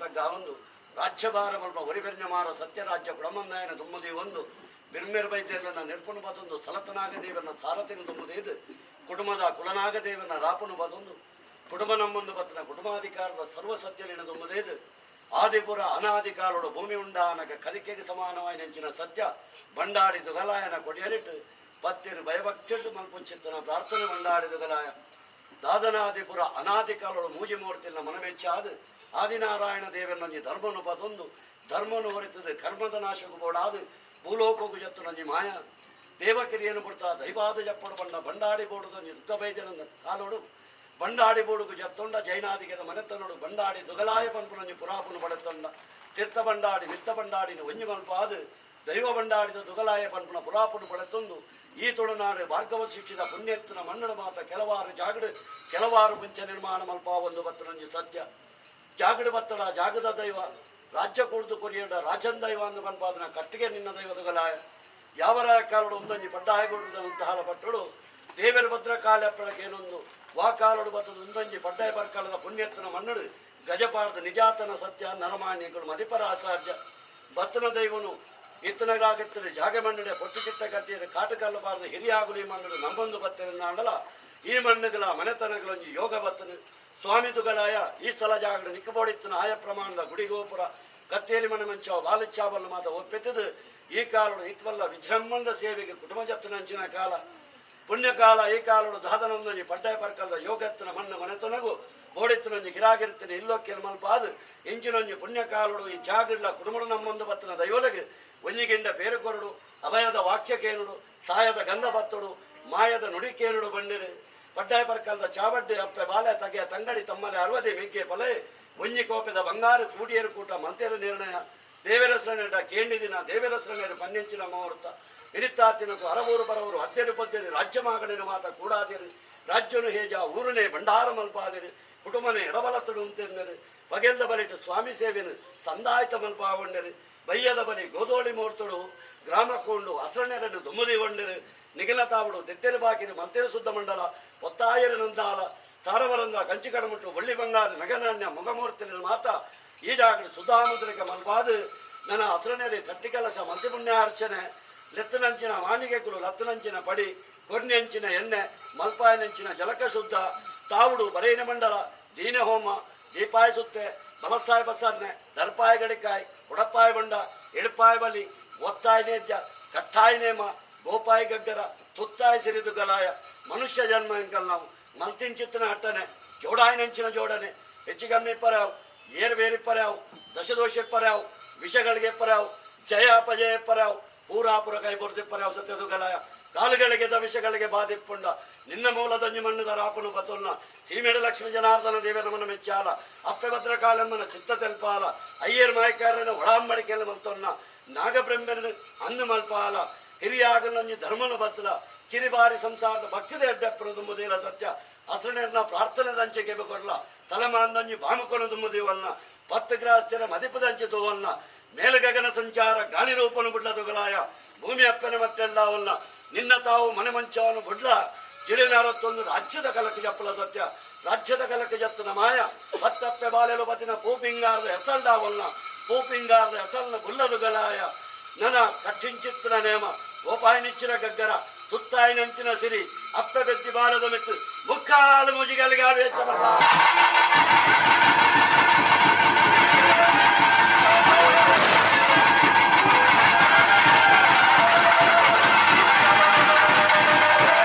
ತಗ್ಗ ಒಂದು ರಾಜ್ಯಭಾರ ಮಲ್ಪ ಒರಿಬೆರ್ഞ്ഞമാರ ಸತ್ಯರಾಜ್ಯ ಕುಡಮನ್ನಾಯನ ದುಮ್ಮದಿ ಒಂದು ಬಿರ್ಮೇರ್ ಬೈದ್ಯರನ್ನ ನೆರ್ಪುನು ಬದೊಂದು ಸಲತನಾಗದೇವನ ಸಾರಥಿನ ದುಮ್ಮದಿ ಇದು ಕುಟುಂಬದ ಕುಲನಾಗದೇವನ ರಾಪುನು ಬದೊಂದು ಕುಟುಂಬ ನಮ್ಮೊಂದು ಬತ್ತನ ಕುಟುಂಬಾಧಿಕಾರದ ಸರ್ವ ಸತ್ಯಲಿನ ದುಮ್ಮದಿ ಇದು ಆದಿಪುರ ಅನಾಧಿಕಾರೋಡು ಭೂಮಿ ಉಂಡಾನಗ ಕಲಿಕೆಗೆ ಸಮಾನವಾಗಿ ನೆಂಚಿನ ಸತ್ಯ ಬಂಡಾಡಿ ದುಗಲಾಯನ ಕೊಡಿಯಲಿಟ್ಟು ಪತ್ತಿರು ಭಯಭಕ್ತಿಟ್ಟು ಮಲ್ಪುಂಚಿತ್ತನ ಪ್ರಾರ್ಥನೆ ಬಂಡಾಡಿ ದುಗಲಾಯ ದಾದನಾದಿಪುರ ಅನಾಧಿಕಾರೋಡು ಮೂಜಿ ಮೂರ್ತಿನ ಮನಮೆಚ್ಚಾದ ಆದಿನಾರಾಯಣ ದೇವನಂಜಿ ಧರ್ಮನು ಬದೊಂದು ಧರ್ಮನು ಹೊರಿತದೆ ಕರ್ಮದ ನಾಶಕ್ಕೂ ಬೋಡಾದು ಭೂಲೋಕಕ್ಕೂ ಜತ್ತು ನಂಜಿ ಮಾಯ ದೇವಕಿರಿಯನ್ನು ಬಿಡ್ತಾ ದೈವಾದ ಜಪ್ಪಡು ಬಂಡ ಬಂಡಾಡಿ ಬೋಡುದಂಜಿ ದುಃಖ ಬೈದ್ಯನಂದ ಕಾಲೋಡು ಬಂಡಾಡಿ ಬೋಡುಗು ಜತ್ತೊಂಡ ಜೈನಾದಿಗೆದ ಮನೆತನೋಡು ಬಂಡಾಡಿ ದುಗಲಾಯ ಪಂಪು ನಂಜಿ ಪುರಾಪುನು ಬಡತೊಂಡ ತೀರ್ಥ ಬಂಡಾಡಿ ಮಿತ್ತ ಬಂಡಾಡಿನ ಒಂಜಿ ಮಲ್ಪಾದು ದೈವ ಬಂಡಾಡಿದ ದುಗಲಾಯ ಪಂಪುನ ಪುರಾಪುನು ಬಡತೊಂದು ಈ ತುಳುನಾಡು ಭಾರ್ಗವ ಶಿಕ್ಷಿತ ಪುಣ್ಯತ್ತಿನ ಮಣ್ಣನ ಮಾತ ಕೆಲವಾರು ಜಾಗಡು ಕೆಲವಾರು ಮುಂಚ ನಿರ್ಮಾಣ ಮಲ್ಪ ಒಂದು ಬತ್ತು ನಂಜಿ ಸತ್ಯ ಜಾಗಡು ಬತ್ತಡ ಜಾಗದ ದೈವ ರಾಜ್ಯ ಕುಡಿದು ಕೊರಿಯಡ ರಾಜನ್ ದೈವ ಅಂದು ಮಲ್ಪಾದನ ಕಟ್ಟಿಗೆ ನಿನ್ನ ದೈವ ದುಗಲಾಯ ಯಾವರ ಕಾಲಡು ಒಂದೊಂಜಿ ಪಡ್ಡಾಯಗೊಳ್ಳುವಂತಹ ಪಟ್ಟಳು ದೇವರ ಭದ್ರ ಕಾಲಪ್ಪಳಗೇನೊಂದು ವಾಕಾಲಡು ಬತ್ತದ ಒಂದೊಂಜಿ ಪಡ್ಡಾಯ ಬರ್ಕಾಲದ ಪುಣ್ಯತ್ತಿನ ಮಣ್ಣಡು ಗಜಪಾರದ ನಿಜಾತನ ಸತ್ಯ ನರಮಾನ್ಯಗಳು ಮದಿಪರ ಆಚಾರ್ಯ ಬತ್ತನ ದೈವನು ಇತ್ತನಗಾಗುತ್ತದೆ ಜಾಗ ಮಣ್ಣಡೆ ಪೊಟ್ಟು ಕಿತ್ತ ಕಟ್ಟಿಯರೆ ಕಾಟಕಲ್ಲಬಾರದು ಹಿರಿಯಾಗುಲಿ ಮಣ್ಣಡು ನಂಬೊಂದು ಬತ್ತನ ಅಂಡಲ ಈ ಮಣ್ಣುಗಳ ಮನೆತನಗಳೊಂಜಿ ಯೋಗ ಬತ್ತನು ಸ್ವಾಮಿ ದುಗಲಾಯ ಈ ಸ್ಥಳ ಜಾಗಡು ನಿಕ್ಕಬೋಡಿತ್ತನ ಆಯ ಪ್ರಮಾಣದ ಗುಡಿಗೋಪುರ ಕತ್ತೇರಿ ಮನೆ ಮಂಚಾವ ಬಾಲಚ್ಚಾವಲ್ಲ ಮಾತ ಒಪ್ಪೆತ್ತದು ಈ ಕಾಲಡು ಇತ್ವಲ್ಲ ವಿಜೃಂಭಣದ ಸೇವೆಗೆ ಕುಟುಂಬ ಜತ್ತನಂಚಿನ ಕಾಲ ಪುಣ್ಯಕಾಲ ಈ ಕಾಲಡು ದಾದನಂದೊಂಜಿ ಪಡ್ಡಾಯ ಪರ್ಕಲದ ಯೋಗತ್ತಿನ ಮಣ್ಣು ಮನೆತನಗೂ ಬೋಡಿತ್ತನೊಂಜಿ ಗಿರಾಗಿರ್ತೀನಿ ಇಲ್ಲೋಕ್ಕಿನ ಮಲ್ಪಾದು ಇಂಚಿನೊಂಜಿ ಪುಣ್ಯಕಾಲಡು ಈ ಜಾಗಡ್ಲ ಕುಟುಂಬಡು ನಮ್ಮೊಂದು ಬತ್ತನ ದೈವಲಗೆ ಒಂಜಿಗಿಂಡ ಬೇರೆ ಕೊರಡು ಅಭಯದ ವಾಕ್ಯ ಕೇನುಡು ಸಾಯದ ಗಂಧ ಬತ್ತಡು ಮಾಯದ ನುಡಿ ಕೇನುಡು ಬಂಡಿರು ಪಡ್ಡಾಯ ಪರ್ಕಲದ ಚಾವಡ್ಡಿ ಅಪ್ಪೆ ಬಾಲೆ ತಗೆಯ ತಂಗಡಿ ತಮ್ಮಲೆ ಅರವದೆ ಮೆಗ್ಗೆ ಪೊಲೆ ಒಂಜಿ ಕೋಪೆದ ಬಂಗಾರು ಕೂಡಿಯರು ಕೂಟ ಮಂತೇರು ನಿರ್ಣಯ ದೇವರಸ್ರನೇಟ ಕೇಂಡಿ ದಿನ ದೇವರಸ್ರನೇರು ಪನ್ನೆಂಚಿನ ಮುಹೂರ್ತ ಇರಿತ್ತಾತಿನಕು ಅರವೂರು ಬರವರು ಹತ್ತೆರು ಪದ್ಯರಿ ರಾಜ್ಯ ಮಾಗಣಿನ ಮಾತ ಕೂಡಾದಿರಿ ರಾಜ್ಯನು ಹೇಜ ಊರನೇ ಭಂಡಾರ ಮಲ್ಪಾದಿರಿ ಕುಟುಂಬನೇ ಎಡಬಲತ್ತಡು ಅಂತೆಂದರು ಬಗೆಲ್ದ ಬಲಿಟ್ಟು ಸ್ವಾಮಿ ಸೇವೆನು ಸಂದಾಯಿತ ಮಲ್ಪಾಗೊಂಡರು ಬಯ್ಯದ ಬಲಿ ಗೋದೋಳಿ ಮೂರ್ತಡು ಗ್ರಾಮಕ್ಕೊಂಡು ಹಸರಣೆರನ್ನು ದುಮ್ಮದಿ ಗೊಂಡರು ನಿಖಿಲ ತಾವಡು ತೆತ್ತೆರು ಬಾಕಿರು ಮಂತೇರು ಶುದ್ಧ ಮಂಡಲ ಒತ್ತಾಯರು ನಂದಾಲ ತಾರವರಂದ ಕಂಚಿ ಕಡಮುಟ್ಟು ಒಳ್ಳಿ ಬಂಗಾರ ನಗನಾಣ್ಯ ಮುಖಮೂರ್ತಿನ ಮಾತ ಈ ಜಾಗಡು ಸುಧಾಮುದ್ರಿಕ ಮಲ್ಪಾದು ನನ್ನ ಹಸರಣೆರೆ ಕಟ್ಟಿಕಲಶ ಮಂತ್ರಿಪುಣ್ಯ ಅರ್ಚನೆ ಲೆತ್ತನಂಚಿನ ವಾಣಿಗೆಗಳು ಲತ್ತನಂಚಿನ ಪಡಿ ಕೊರ್ನೆಂಚಿನ ಎಣ್ಣೆ ಮಲ್ಪಾಯನಂಚಿನ ಜಲಕ ಶುದ್ಧ ತಾವುಡು ಬರೇನ ಮಂಡಲ ದೀನ ಹೋಮ ದೀಪಾಯ ಸುತ್ತೆ ಬಲಸಾಯ ಬಸರ್ನೆ ದರ್ಪಾಯ ಗಡಿಕಾಯ್ ಉಡಪಾಯ ಬಂಡ ಎಡಪಾಯ ಬಲಿ ಒತ್ತಾಯ ನೇದ್ಯ ಕಟ್ಟಾಯ ನೇಮ ಗೋಪಾಯ ಗಗ್ಗರ ತುತ್ತಾಯ ಸಿರಿದು ಗಲಾಯ ಮನುಷ್ಯ ಜನ್ಮ ಎಂಕಲ್ ನಾವು ಮಲ್ತಿನ ಚಿತ್ತನ ಹಟ್ಟನೆ ಜೋಡಾಯನಂಚಿನ ಜೋಡನೆ ಹೆಚ್ಚಿಗಮ್ಮಿ ಪರ್ಯಾವ್ ಏರ್ ಬೇರಿ ಪರ್ಯಾವ್ ದಶದೋಷ ಪರ್ಯಾವ್ ವಿಷಗಳಿಗೆ ಪರ್ಯಾವ್ ಜಯ ಅಪಜಯ ಪರ್ಯಾವ್ ಪೂರಾಪುರ ಕೈ ಬೊರ್ದಿ ಪರ್ಯಾವ್ ಸತ್ಯದು ಗಲಾಯ ಕಾಲುಗಳಿಗೆ ವಿಷಗಳಿಗೆ ಬಾಧಿಪ್ಪುಂಡ ನಿನ್ನ ಮೂಲದಂಜಿ ಮಣ್ಣದ ರಾಪನು ಬತ್ತೊನ್ನ ಸೀಮೆಡ ಲಕ್ಷ್ಮೀ ಜನಾರ್ದನ ದೇವನಮನ ಮೆಚ್ಚಾಲ ಅಪ್ಪೆ ಭದ್ರ ಕಾಲಮ್ಮನ ಚಿತ್ತ ತೆಲ್ಪಾಲ ಅಯ್ಯರ್ ಮಾಯಕಾರನ ಒಳಂಬಡಿಕೆಯಲ್ಲಿ ಮಲ್ತೊನ್ನ ನಾಗಬ್ರಹ್ಮನ ಅಂದು ಮಲ್ಪಾಲ ಹಿರಿಯಾಗಲಂಜಿ ಧರ್ಮನ ಬತ್ತಲ ಕಿರಿಬಾರಿ ಸಂಸಾರದ ಭಕ್ತಿದ ಎಡ್ಡೆಪ್ಪನ ದುಂಬುದಿಲ್ಲ ಸತ್ಯ ಹಸರಣ್ಣ ಪ್ರಾರ್ಥನೆ ದಂಚೆಗೆ ಕೊರಲ ತಲೆಮಾಂದಂಜಿ ಭಾಮುಕೊನ ದುಂಬುದಿವಲ್ನ ಪತ್ತು ಗ್ರಾಸ್ತಿರ ಮದಿಪದಂಚೆ ತೋವಲ್ನ ಮೇಲಗಗನ ಸಂಚಾರ ಗಾಳಿ ರೂಪನು ಬುಡ್ಲ ದುಗಲಾಯ ಭೂಮಿ ಅಪ್ಪನ ಮತ್ತೆಲ್ಲವಲ್ಲ ನಿನ್ನ ತಾವು ಮನೆ ಮಂಚವನ್ನು ಬುಡ್ಲ ಜಿಳಿನಾರತ್ತೊಂದು ರಾಜ್ಯದ ಕಲಕ್ಕೆ ಜಪ್ಪಲ ಸತ್ಯ ರಾಜ್ಯದ ಕಲಕ್ಕೆ ಜತ್ತನ ಮಾಯ ಹತ್ತಪ್ಪೆ ಬಾಲೆಲು ಬತ್ತಿನ ಪೂಪಿಂಗಾರದ ಹೆಸಲ್ಡಾವಲ್ನ ಪೂಪಿಂಗಾರದ ಹೆಸಲ್ನ ಬುಲ್ಲದು ಗಲಾಯ ನನ ಕಟ್ಟಿಂಚಿತ್ತಿನ ನೇಮ ಗೋಪಾಯನಿಚ್ಚಿನ ಗಗ್ಗರ ಸುತ್ತಾಯಿನಂಚಿನ ಸಿರಿ ಅಪ್ಪೆ ಬೆತ್ತಿ ಬಾಲದ ಮೆತ್ತು ಮುಕ್ಕಾಲು ಮುಜಿಗಲಿಗಾಡು